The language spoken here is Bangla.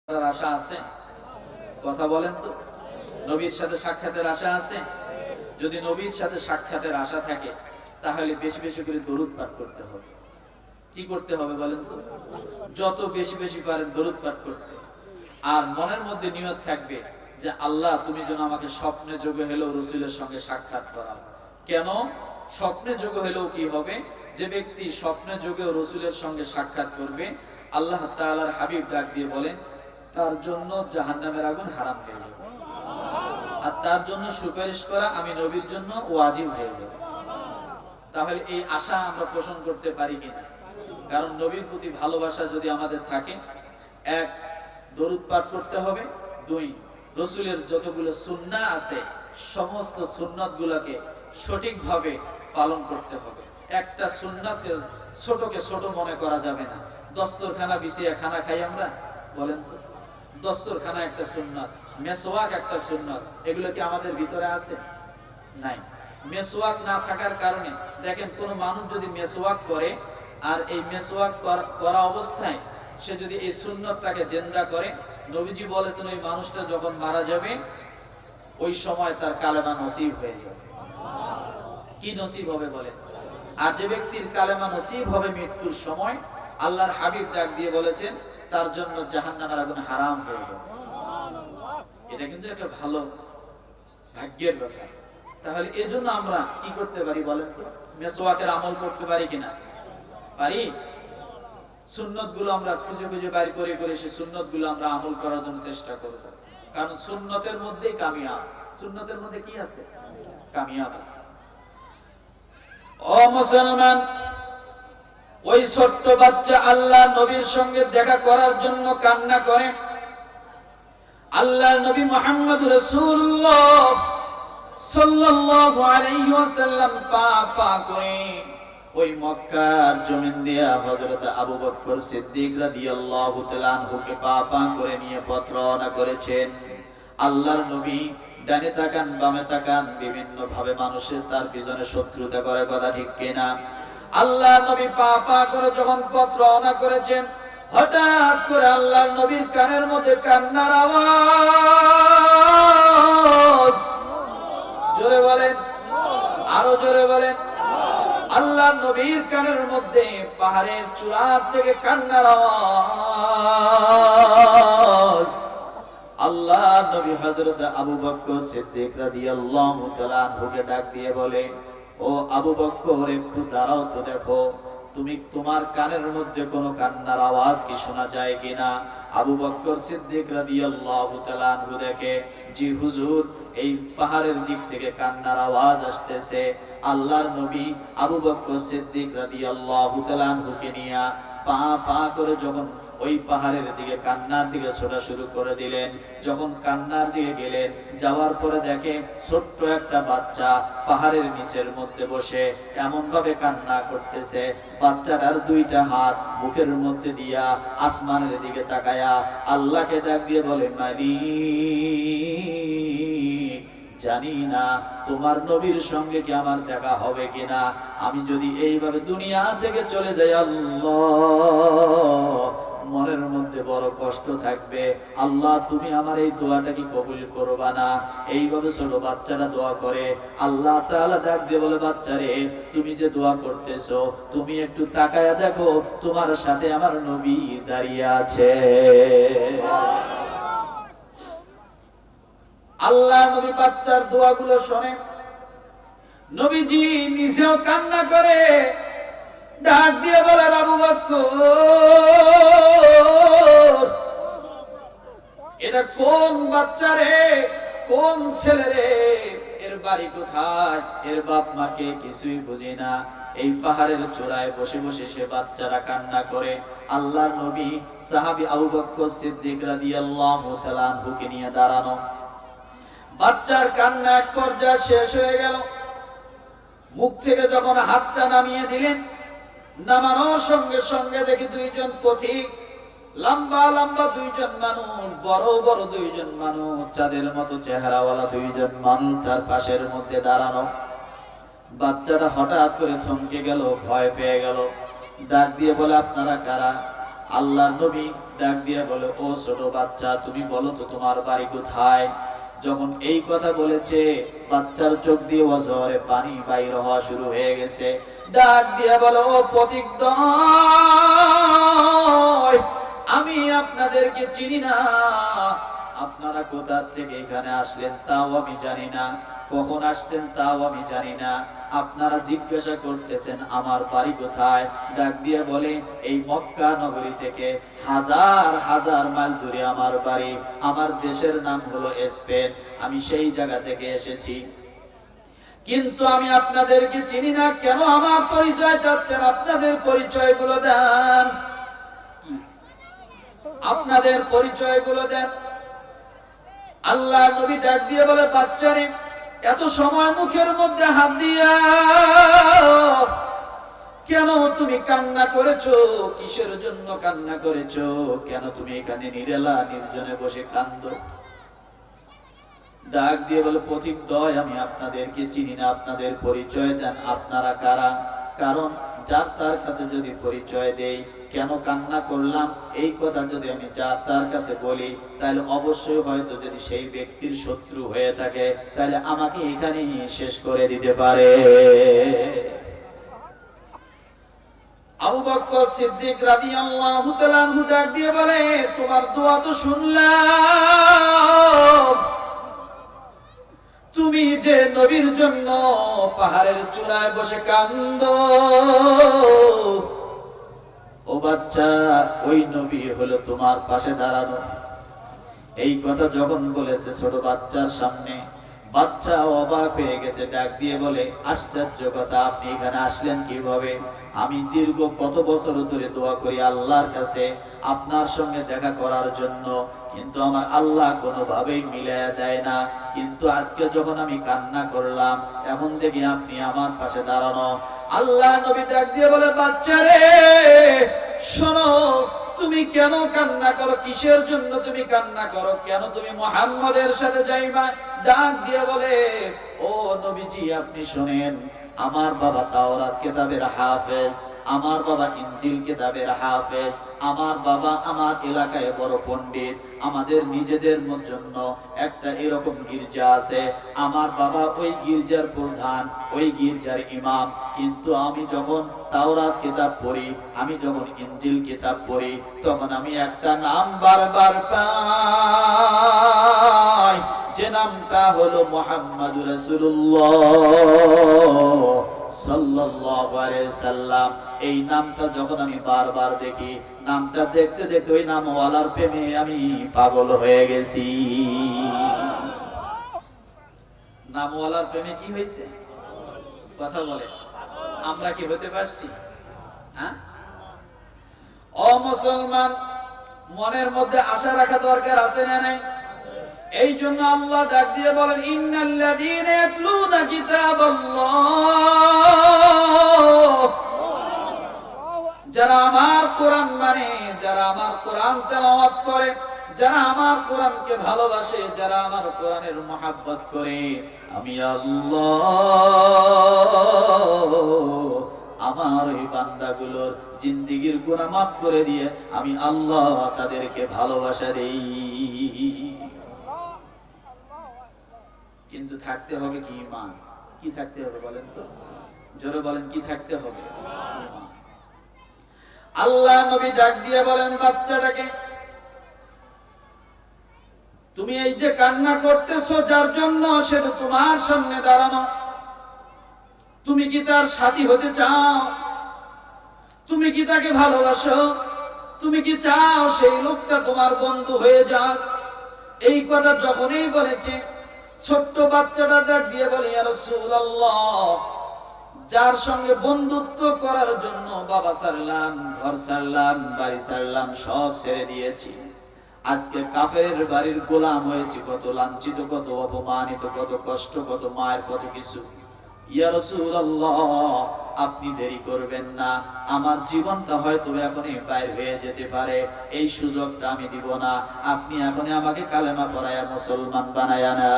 আশা আছে? কথা বলেন তো। নবীর সাথে সাক্ষাতের আশা আছে? যদি নবীর সাথে সাক্ষাতের আশা থাকে তাহলে বেশি বেশি করে দরুদ পাঠ করতে হবে। কি করতে হবে বলেন তো? যত বেশি বেশি পারেন দরুদ পাঠ করতে। আর মনের মধ্যে নিয়ত থাকবে যে আল্লাহ তুমি যেন আমাকে স্বপ্নে যোগে হলেও রাসূলের সঙ্গে সাক্ষাৎ করাও। কেন? স্বপ্নে যোগে হলেও কি হবে? যে ব্যক্তি স্বপ্নে যোগেও রাসূলের সঙ্গে সাক্ষাৎ করবে, আল্লাহ তাআলার হাবিব ডাক দিয়ে বলেন তার জন্য জাহান্নামের আগুন হারাম হয়ে যাবে, আর তার জন্য সুপারিশ করা আমি নবীর জন্য ওয়াজিব হয়ে যাবে। তাহলে এই আশা আমরা পোষণ করতে পারি কিনা? কারণ নবীর প্রতি ভালোবাসা যদি আমাদের থাকে, এক, দরুদ পাঠ করতে হবে, দুই, রাসূলের যতগুলো সুন্নাহ আছে সমস্ত সুন্নাতগুলোকে সঠিকভাবে পালন করতে হবে। একটা সুন্নাতকে ছোটকে ছোট মনে করা যাবে না। দস্তরখানা বিছিয়ে খানা খাই আমরা, বলেন তো? দস্তরখানা একটা সুন্নাত, মেসওয়াক একটা সুন্নাত, এগুলো কি আমাদের ভিতরে আছে? নাই। মেসওয়াক না থাকার কারণে দেখেন কোন মানুষ যদি মেসওয়াক করে আর এই মেসওয়াক করা অবস্থায় সে যদি এই সুন্নতটাকে জিন্দা করে, নবীজি বলেছেন ওই মানুষটা যখন মারা যাবে ওই সময় তার কালেমা নসিব হয়ে যাবে। কি নসিব হবে বলেন? আর যে ব্যক্তির কালেমা নসিব হবে মৃত্যুর সময়, আল্লাহর হাবিব ডাক দিয়ে বলেছেন তার জন্য জাহান্নামের আগুন হারাম হয়ে যাবে। এটা কিন্তু একটা ভালো ভাগ্যের ব্যাপার। তাহলে এজন্য আমরা কি করতে পারি বলেন তো? মেসওয়াকের আমল করতে পারি কিনা? পারি। সুন্নতগুলো আমরা খুঁজে খুঁজে বাইর করে করে সেই সুন্নতগুলো আমরা আমল করার জন্য চেষ্টা করব। কারণ সুন্নতের মধ্যেই কামিয়াব। সুন্নতের মধ্যে কি আছে? কামিয়াব আছে। ও মুসলমান, ওই ছোট্ট বাচ্চা আল্লাহ নবীর সঙ্গে দেখা করার জন্য কান্না করে। আল্লাহ নবী মুহাম্মদ রাসূলুল্লাহ সাল্লাল্লাহু আলাইহি ওয়াসাল্লাম পা পা করে ওই মক্কার জমিন দিয়া হযরত আবু বকর সিদ্দিক রাদিয়াল্লাহু তাআলা আনহুকে পা পা করে নিয়ে পথ রওনা করেছেন। আল্লাহর নবী ডানে তাকান বামে তাকান, বিভিন্ন ভাবে মানুষের তার পিছনে শত্রুতা করে, কথা ঠিক কিনা? আল্লাহ নবী পা পা করে যখন পথ রওনা করেছেন, হঠাৎ করে আল্লাহর নবীর কানের মধ্যে কান্নার আওয়াজ। জোরে বলেন, আরো জোরে বলেন। আল্লাহর নবীর কানের মধ্যে পাহাড়ের চূড়া থেকে কান্নার আওয়াজ। আল্লাহ নবী হযরত আবু বকর সিদ্দিক রাদিয়াল্লাহু তাআলা আনহুকে ডাক দিয়ে বলে, ও আবু বকর একটু দাঁড়াও তো, দেখো তুমি তোমার কানের মধ্যে কোনো কান্নার আওয়াজ কি শোনা যায় কিনা? আবু বকর সিদ্দিক রাদিয়াল্লাহু তাআলা আনহু দেখে, জি হুজুর, এই পাহাড়ের দিক থেকে কান্নার আওয়াজ আসতেছে। আল্লাহর নবী আবু বকর সিদ্দিক রাদিয়াল্লাহু তাআলা আনহুকে নিয়ে পা পা করে যখন ওই পাহাড়ের দিকে কান্নার দিকে ছোটা শুরু করে দিলেন। যখন কান্নার দিকে গেলেন, যাওয়ার পরে দেখে ছোট্ট একটা বাচ্চা পাহাড়ের নিচের মধ্যে বসে এমন ভাবে কান্না করতেছে, বাচ্চাটার দুইটা হাত বুকের মধ্যে দিয়া আসমানের দিকে তাকায়া আল্লাহকে ডাক দিয়ে বলে, মালিক, জানি না তোমার নবীর সঙ্গে কি আমার দেখা হবে কিনা। আমি যদি এইভাবে দুনিয়া থেকে চলে যাই, আল্লাহ মনের মধ্যে বড় কষ্ট থাকবে। আল্লাহ তুমি আমার এই দোয়াটা কি কবুল করবা না? এইভাবে ছোট বাচ্চারা দোয়া করে। আল্লাহ তাআলা ডাক দিয়ে বলে, বাচ্চারে, তুমি যে দোয়া করতেছো তুমি একটু তাকায়া দেখো, তোমার সাথে আমার নবী দাঁড়িয়ে আছে। আল্লাহ নবী বাচ্চার দোয়াগুলো শোনে, নবীজি নিজেও কান্না করে ডাক দিয়ে বলে, আবু বকর, এটা কোন বাচ্চা রে, কোন ছেলে রে, এর বাড়ি কোথায়, এর বাপ মাকে কিছুই বুঝি না। এই পাহাড়ের চূড়ায় বসে বসে সে বাচ্চারা কান্না করে। আল্লাহর নবী সাহাবী আবু বকর সিদ্দিক রাদিয়াল্লাহু তাআলা আনহুকে নিয়ে দাঁড়ানো। বাচ্চার কান্না এক পর্যায়ে শেষ হয়ে গেল। মুখ থেকে যখন হাতটা নামিয়ে দিলেন, নামানোর সঙ্গে সঙ্গে দেখি দুইজন পথিক, লম্বা লম্বা দুইজন মানুষ, বড় বড় দুইজন মানুষ, চাঁদের মতো চেহারাওয়ালা দুইজন মানুষ তার পাশের মধ্যে দাঁড়ানো। বাচ্চাটা হঠাৎ করে থমকে গেল, ভয় পেয়ে গেল, ডাক দিয়ে বলে, আপনারা কারা? আল্লাহর নবী ডাক দিয়ে বলে, ও ছোট বাচ্চা, তুমি বলো তো তোমার বাড়ি কোথায়? যখন এই কথা বলেছে, বাচ্চার চোখ দিয়ে অঝরে পানি বাইর হওয়া শুরু হয়ে গেছে। ডাক দিয়ে বলো, ও পথিকদ্বয়, আমি আপনাদেরকে চিনি না, আপনারা কোথা থেকে এখানে আসলেন তাও আমি জানি না, কখন আসছেন তাও আমি জানি না, আপনারা জিজ্ঞাসা করতেছেন আমার বাড়ি কোথায়। ডাক দিয়ে বলে, এই মক্কা নগরী থেকে হাজার হাজার মাইল দূরে আমার বাড়ি, আমার দেশের নাম হলো স্পেন, আমি সেই জায়গা থেকে এসেছি, কিন্তু আমি আপনাদেরকে চিনি না। কেন আমার পরিচয় চাচ্ছেন? আপনাদের পরিচয়গুলো দেন, আপনাদের পরিচয়গুলো দেন। আল্লাহ নবী ডাক দিয়ে বলে, বাচ্চারে, এত সময় মুখের মধ্যে হাত দিয়া কেন তুমি কান্না করেছো? কিসের জন্য কান্না করেছো? কেন তুমি এখানে নিরেলা নির্জনে বসে কান্দো? ডাক দিয়ে বলে, পথিকদ্বয়, আমি আপনাদেরকে চিনি না, আপনাদের পরিচয় দেন, আপনারা কারা? কারণ যার তার কাছে যদি পরিচয় দেই, কেন কান্না করলাম এই কথা যদি আমি যার তার কাছে বলি, তাহলে অবশ্যই হয়তো যদি সেই ব্যক্তির শত্রু হয়ে থাকে, তাহলে আমাকে এখানেই শেষ করে দিতে পারে। আবু বকর সিদ্দিক রাদিয়াল্লাহু তাআলা আনহু ডাক দিয়ে বলে, তোমার দোয়া তো শুনলাম, তুমি যে নবীর জন্য পাহাড়ের চূড়ায় বসে কান্দো, ও বাচ্চা, ওই নবী হলো তোমার পাশে দাঁড়ানো। এই কথা যখন বলেছে ছোট বাচ্চার সামনে, বাচ্চা অবাক হয়ে গেছে। ডাক দিয়ে বলে, আশ্চর্য কথা, আপনি এখানে আসলেন কিভাবে? আমি দীর্ঘ কত বছর ধরে দোয়া করি আল্লাহর কাছে আপনার সঙ্গে দেখা করার জন্য, কিন্তু আমার আল্লাহ কোনোভাবেই মিলাইয়া দেয় না। কিন্তু আজকে যখন আমি কান্না করলাম, এখন দেখি আপনি আমার পাশে দাঁড়ানো। আল্লাহ নবী ডাক দিয়ে বলে, বাচ্চারে শোনো, তুমি কেন কান্না করো? কিসের জন্য তুমি কান্না করো? কেন তুমি মুহাম্মদের সাথে যাইবা? ডাক দিয়ে বলে, ও নবীজি, আপনি শুনেন, আমার বাবা তাওরাত কিতাবের হাফেজ, আমার বাবা ইনজিল কিতাবের হাফেজ, আমার বাবা আমার এলাকায় বড় পণ্ডিত, আমাদের নিজেদের জন্য একটা এরকম গির্জা আছে, আমার বাবা ওই গির্জার প্রধান, ওই গির্জার ইমাম, কিন্তু আমি যখন তাওরাত কিতাব পড়ি, আমি যখন ইনজিল কিতাব পড়ি, তখন আমি একটা নাম বারবার পাই, যে নামটা হলো মুহাম্মাদুর রাসূলুল্লাহ সাল্লাল্লাহু আলাইহি সাল্লাম। এই নামটা যখন আমি বারবার দেখি, নামটা দেখতে দেখতে ওই নামওয়ালার প্রেমে আমি পাগল হয়ে গেছি। নামওয়ালার প্রেমে কি হয়েছে? কথা বলে, আমরা কি হতে পারছি? হ্যাঁ, ও মুসলমান, মনের মধ্যে আশা রাখা দরকার আছে না নাই? এই জন্য আল্লাহ ডাক দিয়ে বলেন, ইন্নাল্লাযীনা ইয়াতলুনা কিতাবাল্লাহ, যারা আমার কোরআন মানে, যারা আমার কোরআন তেলাওয়াত করে, যারা আমার কোরআনকে ভালোবাসে, যারা আমার কোরআনের মহব্বত করে, আমি আল্লাহ আমার ওই বান্দাগুলোর জিন্দেগীর গুনাহ মাফ করে দিয়ে আমি আল্লাহ তাদেরকে ভালোবাসা দেই। কিন্তু থাকতে হবে কি? ঈমান। কি থাকতে হবে বলেন তো? জোরে বলেন, কি থাকতে হবে? আল্লাহ নবী ডাক দিয়ে বলেন, বাচ্চাটাকে, তুমি এই যে কান্না করতেছো যার জন্য, সে তো তোমার সামনে দাঁড়ানো, তুমি কি তার সাথী হতে চাও? তুমি কি তাকে ভালোবাসো? তুমি কি চাও সেই লোকটা তোমার বন্ধু হয়ে যাক? এই কথা যখনই বলেছে, ছোট্ট বাচ্চাটা ডাক দিয়ে বলে, ইয়া রাসূলুল্লাহ, যার সঙ্গে বন্ধুত্ব করার জন্য বাবা ছাড়লাম, ঘর ছাড়লাম, বাড়ি ছাড়লাম, সব ছেড়ে দিয়েছি, আজকে কাফেরের বাড়ির গোলাম হয়েছি, কত লাঞ্ছিত, কত অপমানিত, কত কষ্ট, কত মায়ের, কত কিছু। ইয়া রাসূলুল্লাহ, আপনি দেরি করবেন না, আমার জীবনটা হয়তো এখনই বাইর হয়ে যেতে পারে, এই সুযোগটা আমি দিব না, আপনি এখনই আমাকে কালেমা পড়ায়া মুসলমান বানায়া না।